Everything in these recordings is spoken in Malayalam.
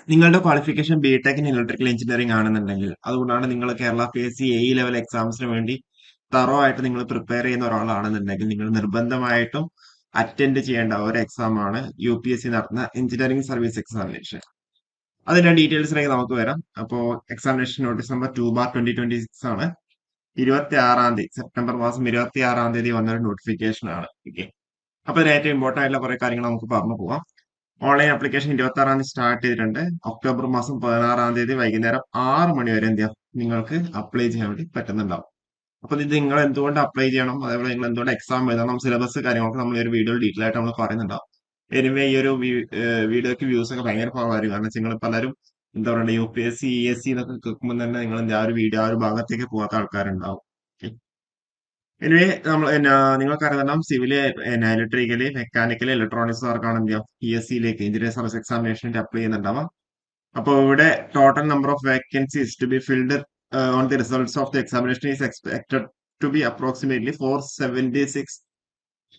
നിങ്ങളുടെ qualification BTech in electrical engineering ആണെന്നുണ്ടെങ്കിൽ, അതുകൊണ്ടാണ് നിങ്ങൾ കേരള PSC ലെവൽ എക്സാംസിന് വേണ്ടി തറോ ആയിട്ട് നിങ്ങൾ പ്രിപ്പയർ ചെയ്യുന്ന ഒരാളാണെന്നുണ്ടെങ്കിൽ, നിങ്ങൾ നിർബന്ധമായിട്ടും അറ്റൻഡ് ചെയ്യേണ്ട ഒരു എക്സാം ആണ് UPSC നടത്തുന്ന എഞ്ചിനീയറിംഗ് സർവീസ് എക്സാമിനേഷൻ. അതിന്റെ ഡീറ്റെയിൽസിലേക്ക് നമുക്ക് വരാം. അപ്പോൾ എക്സാമിനേഷൻ നോട്ടീസ് നമ്പർ 2/2026 ആണ്. 26-ാം തീയതി, സെപ്റ്റംബർ മാസം 26-ാം തീയതി വന്നൊരു നോട്ടിഫിക്കേഷൻ ആണ്. ഓക്കെ, അപ്പൊ അതിന് ഏറ്റവും ഇമ്പോർട്ടന്റ് ആയിട്ടുള്ള കുറെ കാര്യങ്ങൾ നമുക്ക് പറഞ്ഞു പോവാം. ഓൺലൈൻ ആപ്ലിക്കേഷൻ 26-ാം തീയതി സ്റ്റാർട്ട് ചെയ്തിട്ടുണ്ട്. ഒക്ടോബർ മാസം 16-ാം തീയതി വൈകുന്നേരം 6 മണി വരെ എന്ത് ചെയ്യാം, നിങ്ങൾക്ക് അപ്ലൈ ചെയ്യാൻ വേണ്ടി പറ്റുന്നുണ്ടാവും. അപ്പൊ ഇത് നിങ്ങൾ എന്തുകൊണ്ട് അപ്ലൈ ചെയ്യണം, അതേപോലെ നിങ്ങൾ എന്തുകൊണ്ട് എക്സാം എഴുതണം, സിലബസ് കാര്യങ്ങളൊക്കെ നമ്മൾ ഈ ഒരു വീഡിയോയിൽ ഡീറ്റെയിൽ ആയിട്ട് നമ്മൾ പറയുന്നുണ്ടാവും. എനിവേ ഈ ഒരു വീഡിയോക്ക് വ്യൂസ് ഒക്കെ ഭയങ്കര കുറവായിരിക്കും. കാരണം നിങ്ങൾ പലരും എന്താ പറയുക, UPSC ESC എന്നൊക്കെ കേൾക്കുമ്പോൾ തന്നെ നിങ്ങൾ ആ ഒരു വീഡിയോ ആ ഒരു ഭാഗത്തേക്ക് പോകാത്ത ആൾക്കാരുണ്ടാവും. എനിവേ നമ്മൾ നിങ്ങൾക്കറിയാം, സിവില്, ഇലക്ട്രിക്കല്, മെക്കാനിക്കല്, ഇലക്ട്രോണിക്സുകാർക്കാണ് എന്ത് ചെയ്യാം PSC എഞ്ചിനീയർ സർവീസ് എക്സാമിനേഷനിൽ അപ്ലൈ ചെയ്യുന്നുണ്ടാവാം. അപ്പോൾ ഇവിടെ total number of vacancies to be filled on the results of the examination is expected to be approximately 476,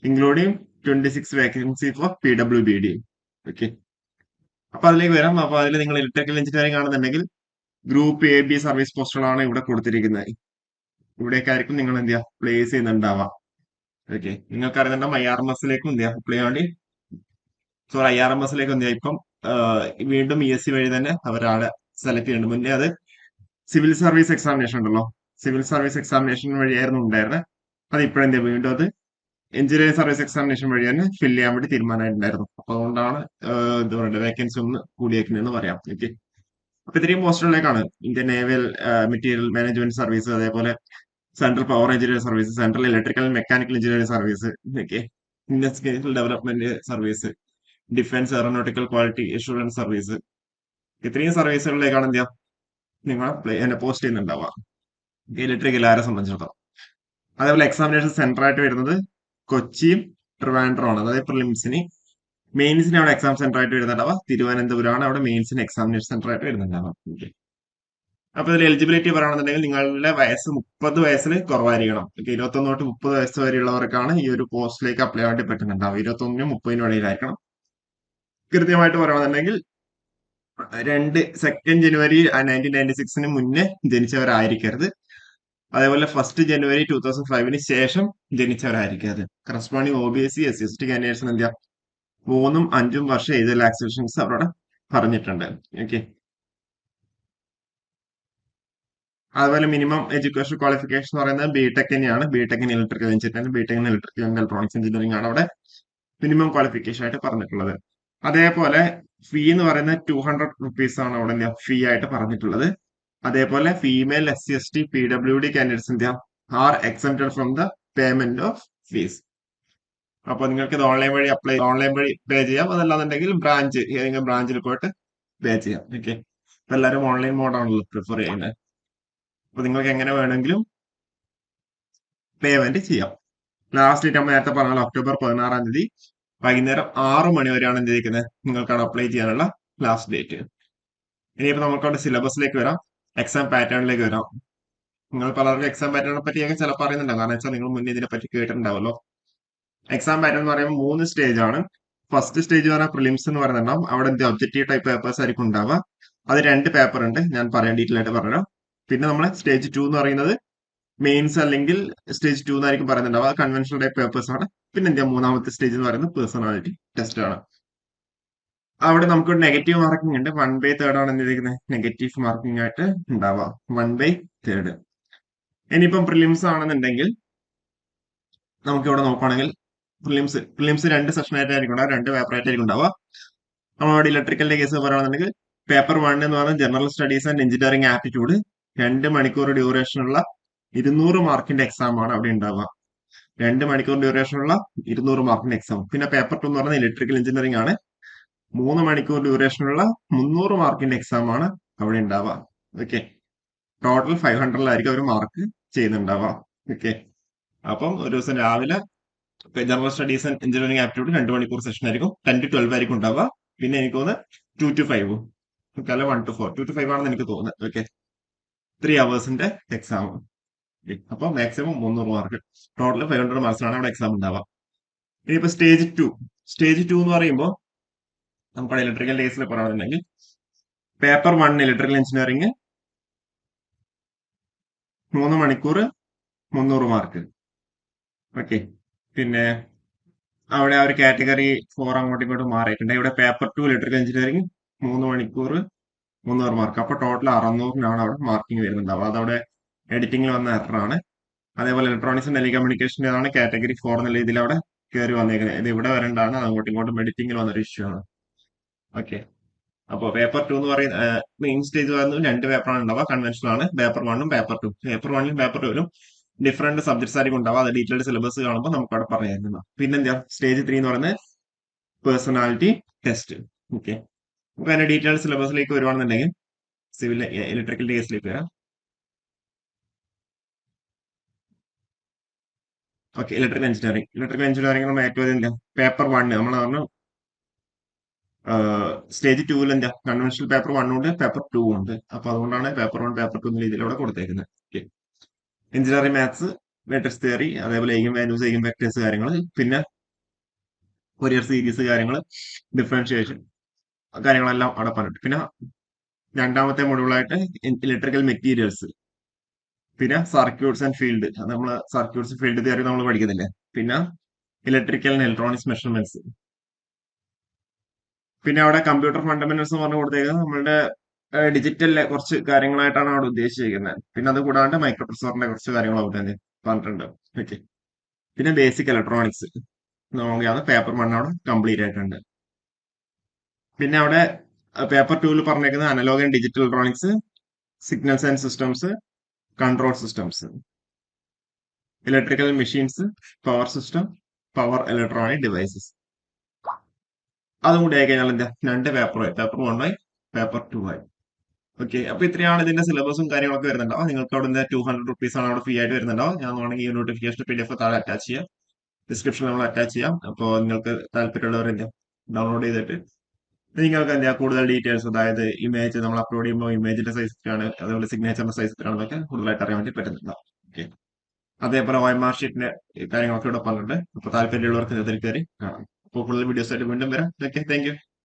including 26 vacancy for PWBD. Okay, അപ്പൊ അതിലേക്ക് വരാം. അപ്പൊ അതിൽ നിങ്ങൾ ഇലക്ട്രിക്കൽ എഞ്ചിനീയറിംഗ് ആണെന്നുണ്ടെങ്കിൽ ഗ്രൂപ്പ് AB സർവീസ് പോസ്റ്റുകളാണ് ഇവിടെ കൊടുത്തിരിക്കുന്നത്. ഇവിടേക്ക് ആയിരിക്കും നിങ്ങൾ എന്ത് ചെയ്യുക, പ്ലേസ് ചെയ്യുന്നുണ്ടാവാം. ഓക്കെ, നിങ്ങൾക്ക് അറിയുന്നുണ്ടാവും IRMSലേക്കും എന്ത് ചെയ്യാം അപ്ലൈ ചെയ്യാൻ വേണ്ടി. IRMSലേക്ക് എന്ത് ചെയ്യാം ഇപ്പം വീണ്ടും ESC വഴി തന്നെ അവരാളെ സെലക്ട് ചെയ്യുന്നുണ്ട്. മുന്നേ അത് സിവിൽ സർവീസ് എക്സാമിനേഷൻ ഉണ്ടല്ലോ, സിവിൽ സർവീസ് എക്സാമിനേഷൻ വഴിയായിരുന്നു ഉണ്ടായിരുന്നത്. അത് ഇപ്പോഴെന്താ വീണ്ടും അത് എഞ്ചിനീയറിംഗ് സർവീസ് എക്സാമിനേഷൻ വഴി തന്നെ ഫില്ല് ചെയ്യാൻ വേണ്ടി തീരുമാനമായിട്ടുണ്ടായിരുന്നു. അപ്പൊ അതുകൊണ്ടാണ് എന്താ പറയുക, വേക്കൻസി ഒന്ന് കൂടിയേക്കുന്നതെന്ന് പറയാം. ഓക്കെ, അപ്പൊ ഇത്രയും പോസ്റ്റുകളിലേക്കാണ് Indian naval material management service, അതേപോലെ central power engineer service, central electrical mechanical engineering service, okay, Indian skill development service, defence aeronautical quality assurance service, ഇത്രയും സർവീസുകളിലേക്കാണ് എന്ത് ചെയ്യാം നിങ്ങൾ പോസ്റ്റ് ചെയ്യുന്നുണ്ടാവുക ഇലക്ട്രിക്കൽ ആരെ സംബന്ധിച്ചിടത്തോളം. അതേപോലെ എക്സാമിനേഷൻ സെന്റർ ആയിട്ട് വരുന്നത് കൊച്ചിയും ട്രിവാൻഡ്രമാണ്. അതായത് പ്രിലിംസിന്. മെയിൻസിന് അവിടെ എക്സാം സെന്റർ ആയിട്ട് വരുന്നുണ്ടാവുക തിരുവനന്തപുരമാണ്. അവിടെ മെയിൻസിന് എക്സാമിനേഷൻ സെന്റർ ആയിട്ട് വരുന്നുണ്ടാവുക. Okay. അപ്പൊ ഇതിൽ എലിജിബിലിറ്റി പറയുകയാണെന്നുണ്ടെങ്കിൽ നിങ്ങളുടെ വയസ്സ് 30 വയസ്സിന് കുറവായിരിക്കണം. 21 തൊട്ട് 30 വയസ്സ് വരെയുള്ളവർക്കാണ് ഈ ഒരു പോസ്റ്റിലേക്ക് അപ്ലൈ ചെയ്യാൻ വേണ്ടി പറ്റുന്നുണ്ടാവും. 21-നും 30-നും ഇടയിലായിരിക്കണം. കൃത്യമായിട്ട് പറയുകയാണെന്നുണ്ടെങ്കിൽ 2 ജനുവരി 1996-ന് മുന്നേ ജനിച്ചവരായിരിക്കരുത്. അതേപോലെ 1 ജനുവരി 2005-ന് ശേഷം ജനിച്ചവരായിരിക്കരുത്. കറസ്പോണ്ടിങ് OBC SC കാൻഡിഡേറ്റ്സിന് എന്ത് ചെയ്യാം 3-ഉം 5-ഉം വർഷം ഏജ് റിലാക്സേഷൻസ് അവരോട് പറഞ്ഞിട്ടുണ്ട്. ഓക്കെ, അതുപോലെ മിനിമം എഡ്യൂക്കേഷൻ ക്വാളിഫിക്കേഷൻ എന്ന് പറയുന്നത് ബിടെക് തന്നെയാണ്. BTech in electrical engineering, BTech in electrical and electronics engineering ആണ് അവിടെ മിനിമം ക്വാളിഫിക്കേഷൻ ആയിട്ട് പറഞ്ഞിട്ടുള്ളത്. അതേപോലെ ഫീ എന്ന് പറയുന്നത് 200 റുപ്പീസ് ആണ് അവിടെ ഫീ ആയിട്ട് പറഞ്ഞിട്ടുള്ളത്. അതേപോലെ female SC ST PWD candidates എന്ത് ചെയ്യാം R exempted from the payment of fees. അപ്പൊ നിങ്ങൾക്ക് ഇത് ഓൺലൈൻ വഴി പേ ചെയ്യാം. അതല്ലാന്നുണ്ടെങ്കിൽ ഏതെങ്കിലും ബ്രാഞ്ചിൽ പോയിട്ട് പേ ചെയ്യാം. ഓക്കെ, ഇപ്പൊ എല്ലാവരും ഓൺലൈൻ മോഡാണല്ലോ പ്രിഫർ ചെയ്യുന്നത്. അപ്പൊ നിങ്ങൾക്ക് എങ്ങനെ വേണമെങ്കിലും പേയ്മെന്റ് ചെയ്യാം. ലാസ്റ്റ് ഡേറ്റ് നമ്മൾ നേരത്തെ പറഞ്ഞാൽ ഒക്ടോബർ 16-ാം തീയതി വൈകുന്നേരം 6 മണി വരെയാണ് എന്ത് ചെയ്തിരിക്കുന്നത്, നിങ്ങൾക്കാണ് അപ്ലൈ ചെയ്യാനുള്ള ലാസ്റ്റ് ഡേറ്റ്. ഇനിയിപ്പോ നമുക്കവിടെ സിലബസിലേക്ക് വരാം, എക്സാം പാറ്റേണിലേക്ക് വരാം. നിങ്ങൾ പലർക്കും എക്സാം പാറ്റേണിനെ പറ്റിയൊക്കെ ചിലപ്പോൾ അറിയുന്നുണ്ടാവും. കാരണം വെച്ചാൽ നിങ്ങൾ മുന്നേ ഇതിനെ പറ്റി കേട്ടിട്ടുണ്ടാവല്ലോ. എക്സാം പാറ്റേൺ എന്ന് പറയുമ്പോൾ 3 സ്റ്റേജ് ആണ്. ഫസ്റ്റ് സ്റ്റേജ് എന്ന് പറഞ്ഞാൽ പ്രിലിംസ് എന്ന് പറയുന്നുണ്ടാവും. അവിടെ എന്ത് ഒബ്ജക്റ്റീവ് ടൈപ്പ് പേപ്പേഴ്സ് ആയിരിക്കും ഉണ്ടാവുക. അത് 2 പേപ്പർ ഉണ്ട്, ഞാൻ പറയാൻ ഡീറ്റെയിൽ ആയിട്ട് പറയാം. പിന്നെ നമ്മൾ സ്റ്റേജ് 2 എന്ന് പറയുന്നത് മെയിൻസ് അല്ലെങ്കിൽ സ്റ്റേജ് 2 എന്നായിരിക്കും പറയുന്നുണ്ടാവുക. കൺവെൻഷണൽ ടൈപ്പ് പേപ്പേഴ്സ് ആണ്. പിന്നെ എന്താ മൂന്നാമത്തെ സ്റ്റേജ് എന്ന് പറയുന്നത് പേഴ്സണാലിറ്റി ടെസ്റ്റ് ആണ്. അവിടെ നമുക്ക് നെഗറ്റീവ് മാർക്കിംഗ് ഉണ്ട്. 1/3 ആണ് എന്തിരിക്കുന്നത് നെഗറ്റീവ് മാർക്കിംഗ് ആയിട്ട് ഉണ്ടാവുക. 1/3. ഇനിയിപ്പം പ്രിലിംസ് ആണെന്നുണ്ടെങ്കിൽ നമുക്ക് ഇവിടെ നോക്കുകയാണെങ്കിൽ പ്രിലിംസ് 2 സെഷൻ ആയിട്ടായിരിക്കും ഉണ്ടാവുക, 2 പേപ്പർ ആയിട്ടായിരിക്കും ഉണ്ടാവുക. നമ്മളവിടെ ഇലക്ട്രിക്കലിന്റെ കേസ് പറയുകയാണെന്നുണ്ടെങ്കിൽ പേപ്പർ 1 എന്ന് പറയുന്നത് general studies and engineering aptitude. 2 മണിക്കൂർ ഡ്യൂറേഷനുള്ള 200 മാർക്കിന്റെ എക്സാം ആണ് അവിടെ ഉണ്ടാവുക. 2 മണിക്കൂർ ഡ്യൂറേഷനുള്ള 200 മാർക്കിന്റെ എക്സാം. പിന്നെ പേപ്പർ 2 എന്ന് പറയുന്നത് ഇലക്ട്രിക്കൽ എഞ്ചിനീയറിംഗ് ആണ്. 3 മണിക്കൂർ ഡ്യൂറേഷനുള്ള 300 മാർക്കിന്റെ എക്സാം ആണ് അവിടെ ഉണ്ടാവുക. ഓക്കെ, ടോട്ടൽ 500-ലായിരിക്കും അവർ മാർക്ക് ചെയ്യുന്നുണ്ടാവുക. ഓക്കെ, അപ്പം ഒരു ദിവസം രാവിലെ general studies and engineering aptitude 2 മണിക്കൂർ സെഷൻ ആയിരിക്കും. 10 to 12 ആയിരിക്കും ഉണ്ടാവുക. പിന്നെ എനിക്ക് തോന്നുന്നത് 2 to 5 അല്ല 1 to 4, 2 to 5 ആണെന്ന് എനിക്ക് തോന്നുന്നത്. ഓക്കെ, 3 അവേഴ്സിന്റെ എക്സാം. അപ്പൊ മാക്സിമം 300 മാർക്ക്, ടോട്ടൽ 500 മാർക്സിലാണ് അവിടെ എക്സാം ഉണ്ടാവുക. ഇനിയിപ്പോ സ്റ്റേജ് 2 എന്ന് പറയുമ്പോൾ നമുക്ക് ഇലക്ട്രിക്കൽ കേസിൽ പറയുകയാണെന്നുണ്ടെങ്കിൽ പേപ്പർ 1 ഇലക്ട്രിക്കൽ എഞ്ചിനീയറിംഗ് 3 മണിക്കൂർ 300 മാർക്ക്. ഓക്കെ. പിന്നെ അവിടെ ആ ഒരു കാറ്റഗറി 4 അങ്ങോട്ടും ഇങ്ങോട്ടും മാറിയിട്ടുണ്ട്. ഇവിടെ പേപ്പർ 2 ഇലക്ട്രിക്കൽ എഞ്ചിനീയറിംഗ് 3 മണിക്കൂർ 300 മാർക്ക്. അപ്പൊ ടോട്ടൽ 600-നാണ് അവിടെ മാർക്കിംഗ് വരുന്നുണ്ടാവുക. അതവിടെ എഡിറ്റിംഗിൽ വന്ന എററാണ്. അതേപോലെ ഇലക്ട്രോണിക്സ് ആൻഡ് ടെലികമ്മ്യൂണിക്കേഷൻ ആണ് കാറ്റഗറി 4 എന്നുള്ള ഇതിൽ അവിടെ കയറി വന്നേക്കുന്നത്. ഇത് ഇവിടെ വരേണ്ടതാണ്, അങ്ങോട്ടും ഇങ്ങോട്ടും എഡിറ്റിംഗിൽ വന്നൊരു ഇഷ്യൂ ആണ്. ഓക്കെ. അപ്പോൾ പേപ്പർ 2 എന്ന് പറയുന്ന മെയിൻ സ്റ്റേജ് പറയുന്നത് 2 പേപ്പറാണ് ഉണ്ടാവുക. കൺവെൻഷണൽ ആണ്. പേപ്പർ 1ഉം പേപ്പർ 2. പേപ്പർ 1ലും പേപ്പർ 2ലും ഡിഫറെന്റ് സബ്ജക്ട്സ് ആയിരിക്കും ഉണ്ടാവുക. അത് ഡീറ്റെയിൽഡ് സിലബസ് കാണുമ്പോൾ നമുക്ക് അവിടെ പറയാമായിരുന്നു. പിന്നെന്താ സ്റ്റേജ് 3 എന്ന് പറയുന്നത് പേഴ്സണാലിറ്റി ടെസ്റ്റ്. ഓക്കെ. അപ്പൊ അതിന്റെ ഡീറ്റെയിൽഡ് സിലബസിലേക്ക് വരുവാണെന്നുണ്ടെങ്കിൽ സിവിൽ ഇലക്ട്രിക്കൽ കേസിലേക്ക് വരാം. ഓക്കെ. ഇലക്ട്രിക്കൽ എഞ്ചിനീയറിംഗ് നമ്മൾ ഏറ്റവും എന്താ പേപ്പർ 1 നമ്മൾ പറഞ്ഞു. സ്റ്റേജ് 2-ൽ എന്താ കൺവെൻഷണൽ പേപ്പർ 1 ഉണ്ട്, പേപ്പർ 2 ഉണ്ട്. അപ്പൊ അതുകൊണ്ടാണ് പേപ്പർ 1 പേപ്പർ 2 എന്ന രീതിയിൽ അവിടെ കൊടുത്തേക്കുന്നത്. Okay. Engineering maths, matrix theory, അതേപോലെ എയ്ഗൻ വാല്യൂസ്, എയ്ഗൻ വെക്ടേഴ്സ് കാര്യങ്ങൾ, പിന്നെ കൊറിയർ സീരീസ് കാര്യങ്ങൾ, ഡിഫറൻഷിയേഷൻ കാര്യങ്ങളെല്ലാം അവിടെ പറഞ്ഞിട്ട്. പിന്നെ രണ്ടാമത്തെ മൊഡ്യൂളായിട്ട് ഇലക്ട്രിക്കൽ മെറ്റീരിയൽസ്, പിന്നെ സർക്യൂട്ട്സ് ആൻഡ് ഫീൽഡ്. അത് നമ്മൾ സർക്യൂട്ട്സ് ഫീൽഡ് തിയറി നമ്മൾ പഠിക്കുന്നില്ലേ. പിന്നെ ഇലക്ട്രിക്കൽ ആൻഡ് ഇലക്ട്രോണിക്സ് മെഷർമെന്റ്സ്. പിന്നെ അവിടെ കമ്പ്യൂട്ടർ ഫണ്ടമെന്റൽസ് എന്ന് പറഞ്ഞു കൊടുത്തേക്കുന്നത് നമ്മളുടെ ഡിജിറ്റലിലെ കുറച്ച് കാര്യങ്ങളായിട്ടാണ് അവിടെ ഉദ്ദേശിച്ചിരിക്കുന്നത്. പിന്നെ അത് കൂടാണ്ട് മൈക്രോ പ്രൊസസറിന്റെ കുറച്ച് കാര്യങ്ങൾ അവിടെ തന്നെ പറഞ്ഞിട്ടുണ്ട്. ഓക്കെ. പിന്നെ ബേസിക് ഇലക്ട്രോണിക്സ് നോക്കിയാണ് പേപ്പർ 1 അവിടെ കംപ്ലീറ്റ് ആയിട്ടുണ്ട്. പിന്നെ അവിടെ പേപ്പർ 2-ൽ പറഞ്ഞേക്കുന്നത് analogue and digital electronics, signals and systems, control systems, electrical machines, power system, power electronic devices. അതും കൂടി ആയി കഴിഞ്ഞാൽ എന്താ 2 പേപ്പറായി. പേപ്പർ 1 ആയി, പേപ്പർ 2 ആയി. ഓക്കെ. അപ്പൊ ഇത്രയാണ് ഇതിന്റെ സിലബസും കാര്യങ്ങളൊക്കെ വരുന്നുണ്ടാവും. നിങ്ങൾക്ക് അവിടെ നിന്ന് 200 റുപ്പീസ് ആണ് അവിടെ ഫ്രീ ആയിട്ട് വരുന്നുണ്ടാവും. ഞാൻ വേണമെങ്കിൽ ഈ നോട്ടിഫിക്കേഷൻ PDF താഴെ അറ്റാച്ച് ചെയ്യാം, ഡിസ്ക്രിപ്ഷനിൽ നമ്മൾ അറ്റാച്ച് ചെയ്യാം. അപ്പോൾ നിങ്ങൾക്ക് താല്പര്യമുള്ളവർ എന്താ ഡൗൺലോഡ് ചെയ്തിട്ട് നിങ്ങൾക്ക് എന്താ കൂടുതൽ ഡീറ്റെയിൽസ്, അതായത് ഇമേജ് നമ്മൾ അപ്ലോഡ് ചെയ്യുമ്പോൾ ഇമേജിന്റെ സൈസ് ആണ്, അതേപോലെ സിഗ്നേച്ചറിന്റെ സൈസ് ആണെന്നൊക്കെ കൂടുതലായിട്ട് അറിയാൻ വേണ്ടി പറ്റുന്നുണ്ടാവും. ഓക്കെ. അതേപോലെ OMR ഷീറ്റിന്റെ കാര്യങ്ങളൊക്കെ ഇവിടെ പറഞ്ഞിട്ടുണ്ട്. അപ്പോൾ താല്പര്യമുള്ളവർക്ക് ഇതിൽ കയറി കാണാം. അപ്പോൾ കൂടുതൽ വീഡിയോസ് ആയിട്ട് വീണ്ടും വരാം. ഓക്കെ. Thank you.